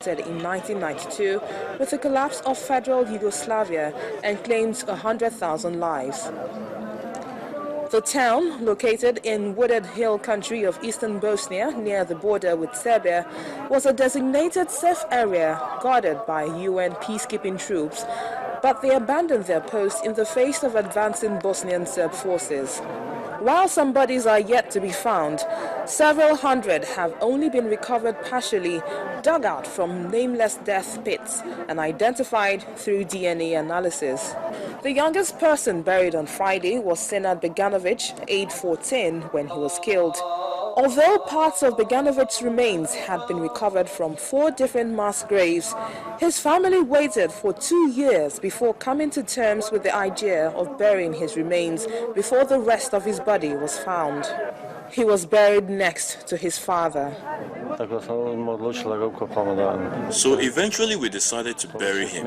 in 1992 with the collapse of federal Yugoslavia and claimed 100,000 lives. The town, located in wooded hill country of eastern Bosnia near the border with Serbia, was a designated safe area guarded by UN peacekeeping troops, but they abandoned their post in the face of advancing Bosnian Serb forces. While some bodies are yet to be found, several hundred have only been recovered partially, dug out from nameless death pits and identified through DNA analysis. The youngest person buried on Friday was Senad Beganovic, aged 14, when he was killed. Although parts of Beganovic's remains had been recovered from 4 different mass graves, his family waited for 2 years before coming to terms with the idea of burying his remains before the rest of his body was found. He was buried next to his father. So eventually we decided to bury him,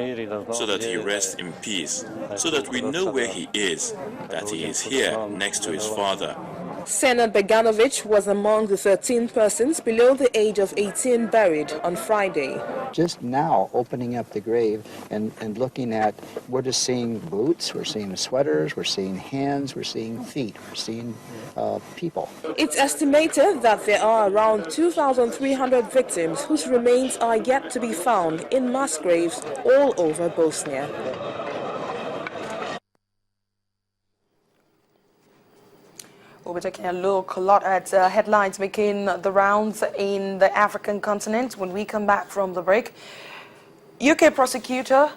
so that he rests in peace, so that we know where he is, that he is here next to his father. Senad Beganovic was among the 13 persons below the age of 18 buried on Friday. Just now opening up the grave and looking at, we're just seeing boots, we're seeing sweaters, we're seeing hands, we're seeing feet, we're seeing people. It's estimated that there are around 2,300 victims whose remains are yet to be found in mass graves all over Bosnia. We'll be taking a lot at headlines making the rounds in the African continent when we come back from the break. UK prosecutor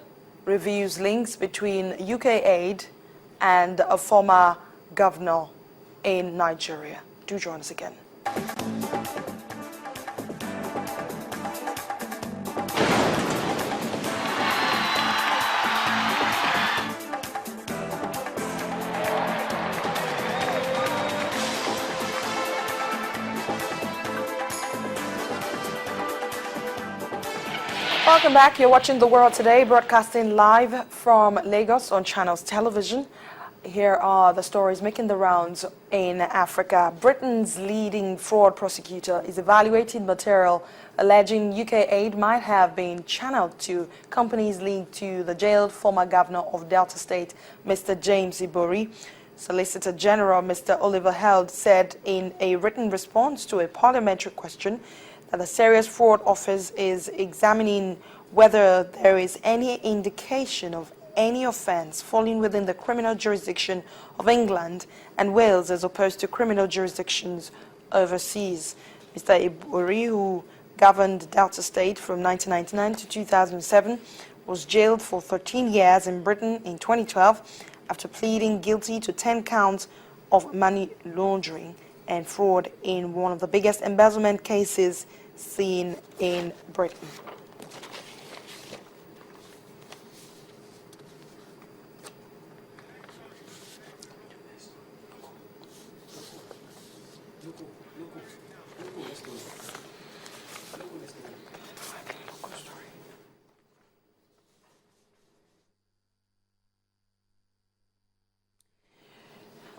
reviews links between UK aid and a former governor in Nigeria. Do join us again. Welcome back. You're watching The World Today, broadcasting live from Lagos on Channels Television. Here are the stories making the rounds in Africa. Britain's leading fraud prosecutor is evaluating material alleging UK aid might have been channeled to companies linked to the jailed former governor of Delta State, Mr. James Ibori. Solicitor-General Mr. Oliver Held said in a written response to a parliamentary question that the Serious Fraud Office is examining whether there is any indication of any offence falling within the criminal jurisdiction of England and Wales as opposed to criminal jurisdictions overseas. Mr. Ibori, who governed Delta State from 1999 to 2007, was jailed for 13 years in Britain in 2012 after pleading guilty to 10 counts of money laundering and fraud in one of the biggest embezzlement cases seen in Britain.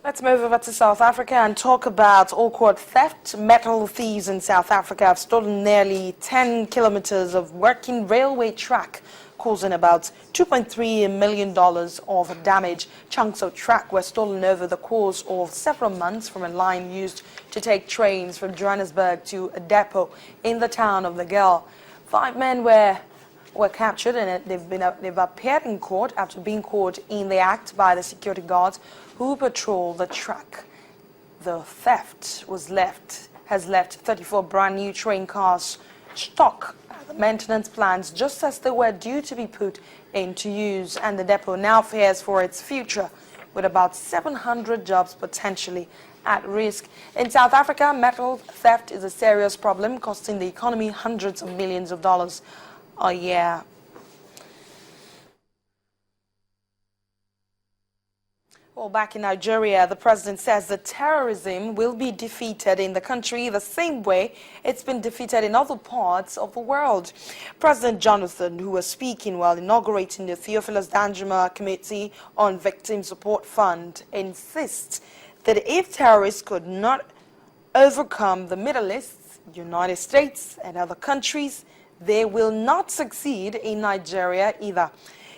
Let's move over to South Africa and talk about awkward theft. Metal thieves in South Africa have stolen nearly 10 kilometers of working railway track, causing about $2.3 million of damage. Chunks of track were stolen over the course of several months from a line used to take trains from Johannesburg to a depot in the town of Legale. 5 men were captured and they've appeared in court after being caught in the act by the security guards who patrol the track. The theft has left 34 brand new train cars stuck at the maintenance plans just as they were due to be put into use, and the depot now fears for its future with about 700 jobs potentially at risk. In South Africa, metal theft is a serious problem, costing the economy hundreds of millions of dollars a year. Well, back in Nigeria, the president says that terrorism will be defeated in the country the same way it's been defeated in other parts of the world. President Jonathan, who was speaking while inaugurating the Theophilus Danjuma Committee on Victim Support Fund, insists that if terrorists could not overcome the Middle East, United States and other countries, they will not succeed in Nigeria either.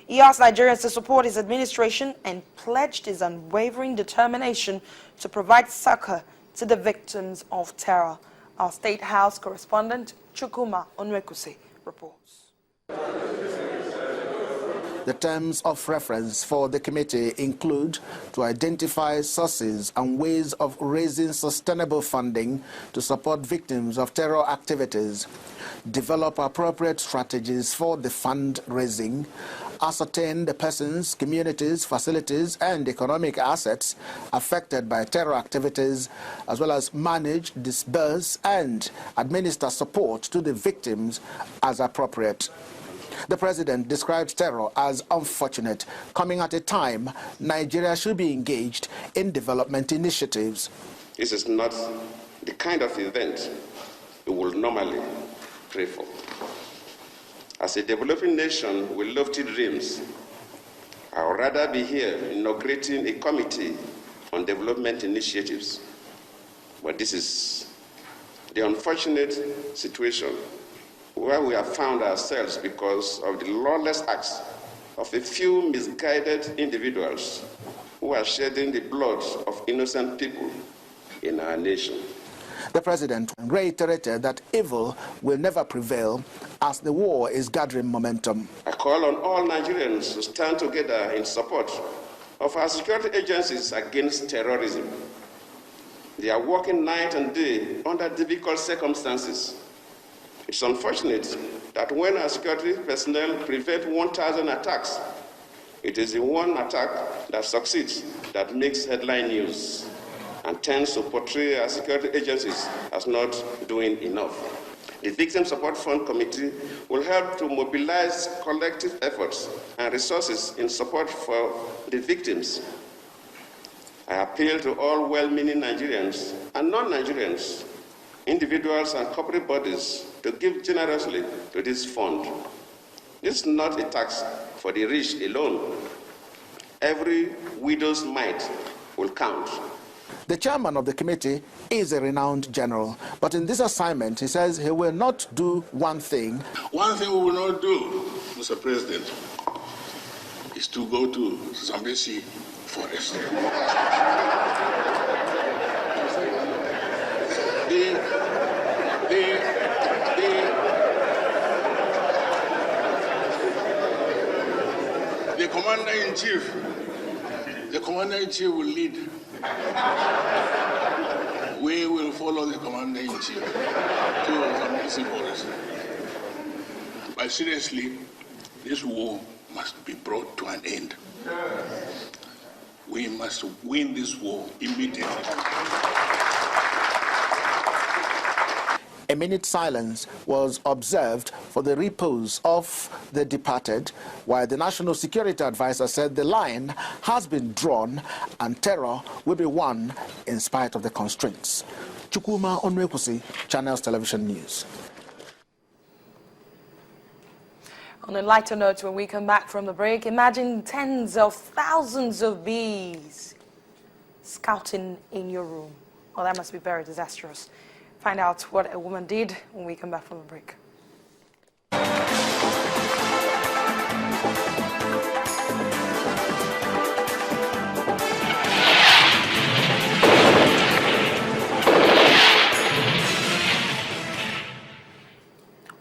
He asked Nigerians to support his administration and pledged his unwavering determination to provide succor to the victims of terror. Our State House correspondent, Chukwuma Onwekusi, reports. The terms of reference for the committee include to identify sources and ways of raising sustainable funding to support victims of terror activities, develop appropriate strategies for the fundraising, ascertain the persons, communities, facilities, and economic assets affected by terror activities, as well as manage, disburse, and administer support to the victims as appropriate. The president describes terror as unfortunate, coming at a time Nigeria should be engaged in development initiatives. This is not the kind of event we would normally pray for. As a developing nation with lofty dreams, I would rather be here inaugurating a committee on development initiatives. But this is the unfortunate situation where we have found ourselves because of the lawless acts of a few misguided individuals who are shedding the blood of innocent people in our nation. The president reiterated that evil will never prevail as the war is gathering momentum. I call on all Nigerians to stand together in support of our security agencies against terrorism. They are working night and day under difficult circumstances. It's unfortunate that when our security personnel prevent 1,000 attacks, it is the one attack that succeeds that makes headline news and tends to portray our security agencies as not doing enough. The Victim Support Fund Committee will help to mobilize collective efforts and resources in support for the victims. I appeal to all well-meaning Nigerians and non-Nigerians, individuals and corporate bodies, to give generously to this fund. This is not a tax for the rich alone. Every widow's mite will count. The chairman of the committee is a renowned general, but in this assignment, he says he will not do one thing. One thing we will not do, Mr. President, is to go to Zambezi forest. The commander-in-chief will lead. We will follow the commander-in-chief to Zambezi forest. But seriously, this war must be brought to an end. We must win this war immediately. A minute silence was observed for the repose of the departed, while the National Security Advisor said the line has been drawn and terror will be won in spite of the constraints. Chukwuma Onwekusi, Channels Television News. On a lighter note, when we come back from the break, imagine tens of thousands of bees scouting in your room. Well, that must be very disastrous. Find out what a woman did when we come back from the break.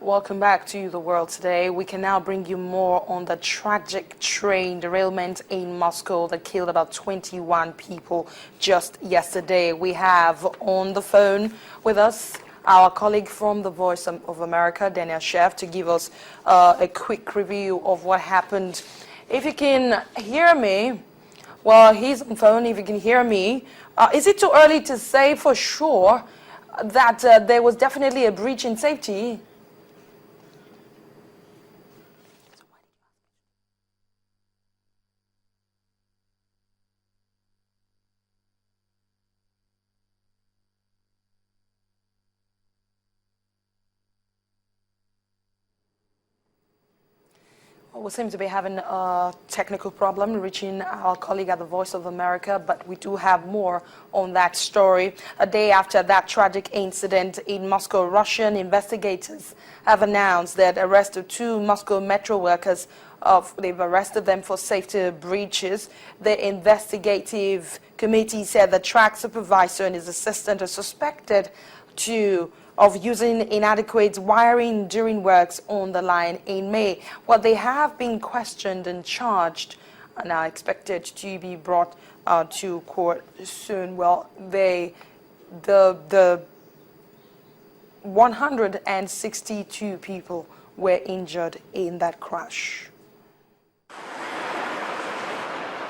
Welcome back to The World Today. We can now bring you more on the tragic train derailment in Moscow that killed about 21 people just yesterday. We have on the phone with us our colleague from the Voice of America, Daniel Chef, to give us a quick review of what happened. If you can hear me, well, he's on the phone. If you can hear me, is it too early to say for sure that there was definitely a breach in safety? We seem to be having a technical problem reaching our colleague at the Voice of America, but we do have more on that story. A day after that tragic incident in Moscow, Russian investigators have announced that arrest of 2 Moscow metro workers. They've arrested them for safety breaches. The investigative committee said the track supervisor and his assistant are suspected of using inadequate wiring during works on the line in May. Well, they have been questioned and charged and are expected to be brought to court soon. Well, the 162 people were injured in that crash.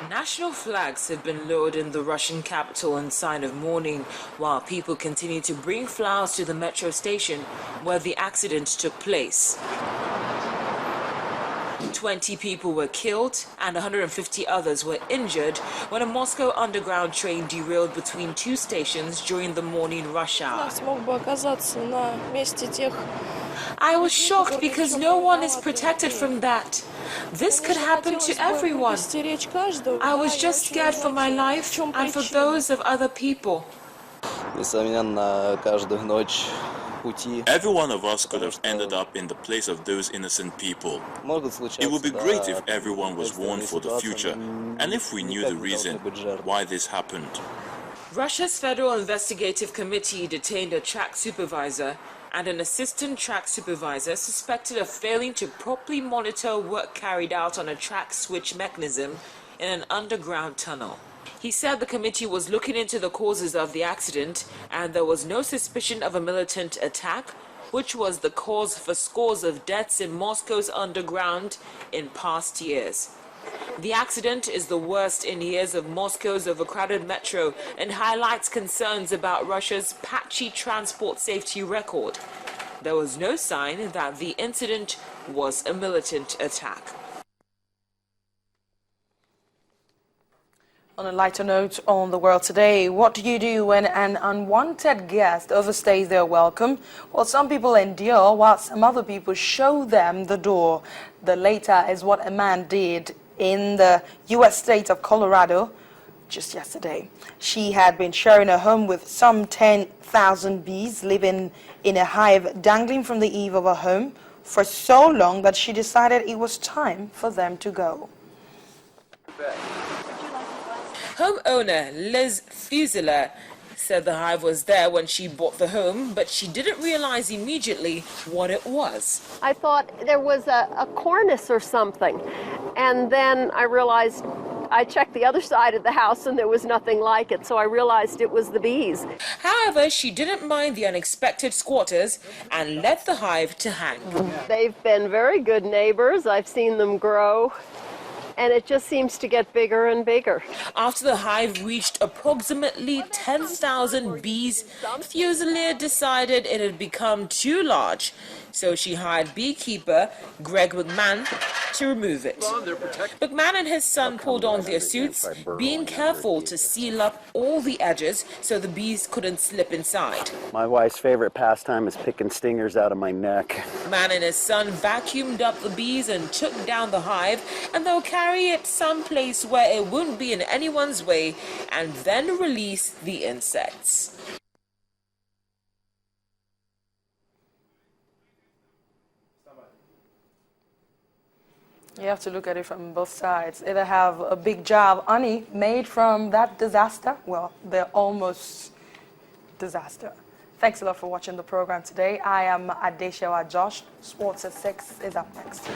National flags have been lowered in the Russian capital in sign of mourning, while people continue to bring flowers to the metro station where the accident took place. 20 people were killed and 150 others were injured when a Moscow underground train derailed between 2 stations during the morning rush hour. I was shocked because no one is protected from that. This could happen to everyone. I was just scared for my life and for those of other people. Every one of us could have ended up in the place of those innocent people. It would be great if everyone was warned for the future, and if we knew the reason why this happened. Russia's Federal Investigative Committee detained a track supervisor and an assistant track supervisor suspected of failing to properly monitor work carried out on a track switch mechanism in an underground tunnel. He said the committee was looking into the causes of the accident and there was no suspicion of a militant attack, which was the cause for scores of deaths in Moscow's underground in past years. The accident is the worst in years of Moscow's overcrowded metro and highlights concerns about Russia's patchy transport safety record. There was no sign that the incident was a militant attack. On a lighter note on the world today, what do you do when an unwanted guest overstays their welcome? Well, some people endure while some other people show them the door. The latter is what a man did in the U.S. state of Colorado just yesterday. She had been sharing a home with some 10,000 bees living in a hive dangling from the eave of her home for so long that she decided it was time for them to go. Homeowner Liz Fusela said the hive was there when she bought the home, but she didn't realize immediately what it was. I thought there was a cornice or something, and then I realized, I checked the other side of the house and there was nothing like it, so I realized it was the bees. However, she didn't mind the unexpected squatters and let the hive to hang. They've been very good neighbors. I've seen them grow, and it just seems to get bigger and bigger. After the hive reached approximately 10,000 bees, Fuselier decided it had become too large, so she hired beekeeper Greg McMahon to remove it. McMahon and his son pulled on their suits, being careful to seal up all the edges so the bees couldn't slip inside. My wife's favorite pastime is picking stingers out of my neck. McMahon and his son vacuumed up the bees and took down the hive, and they'll carry it someplace where it won't be in anyone's way, and then release the insects. You have to look at it from both sides. Either have a big jar of honey made from that disaster, well, they're almost disaster. Thanks a lot for watching the program today. I am Adeshewa Josh. Sports at 6 is up next.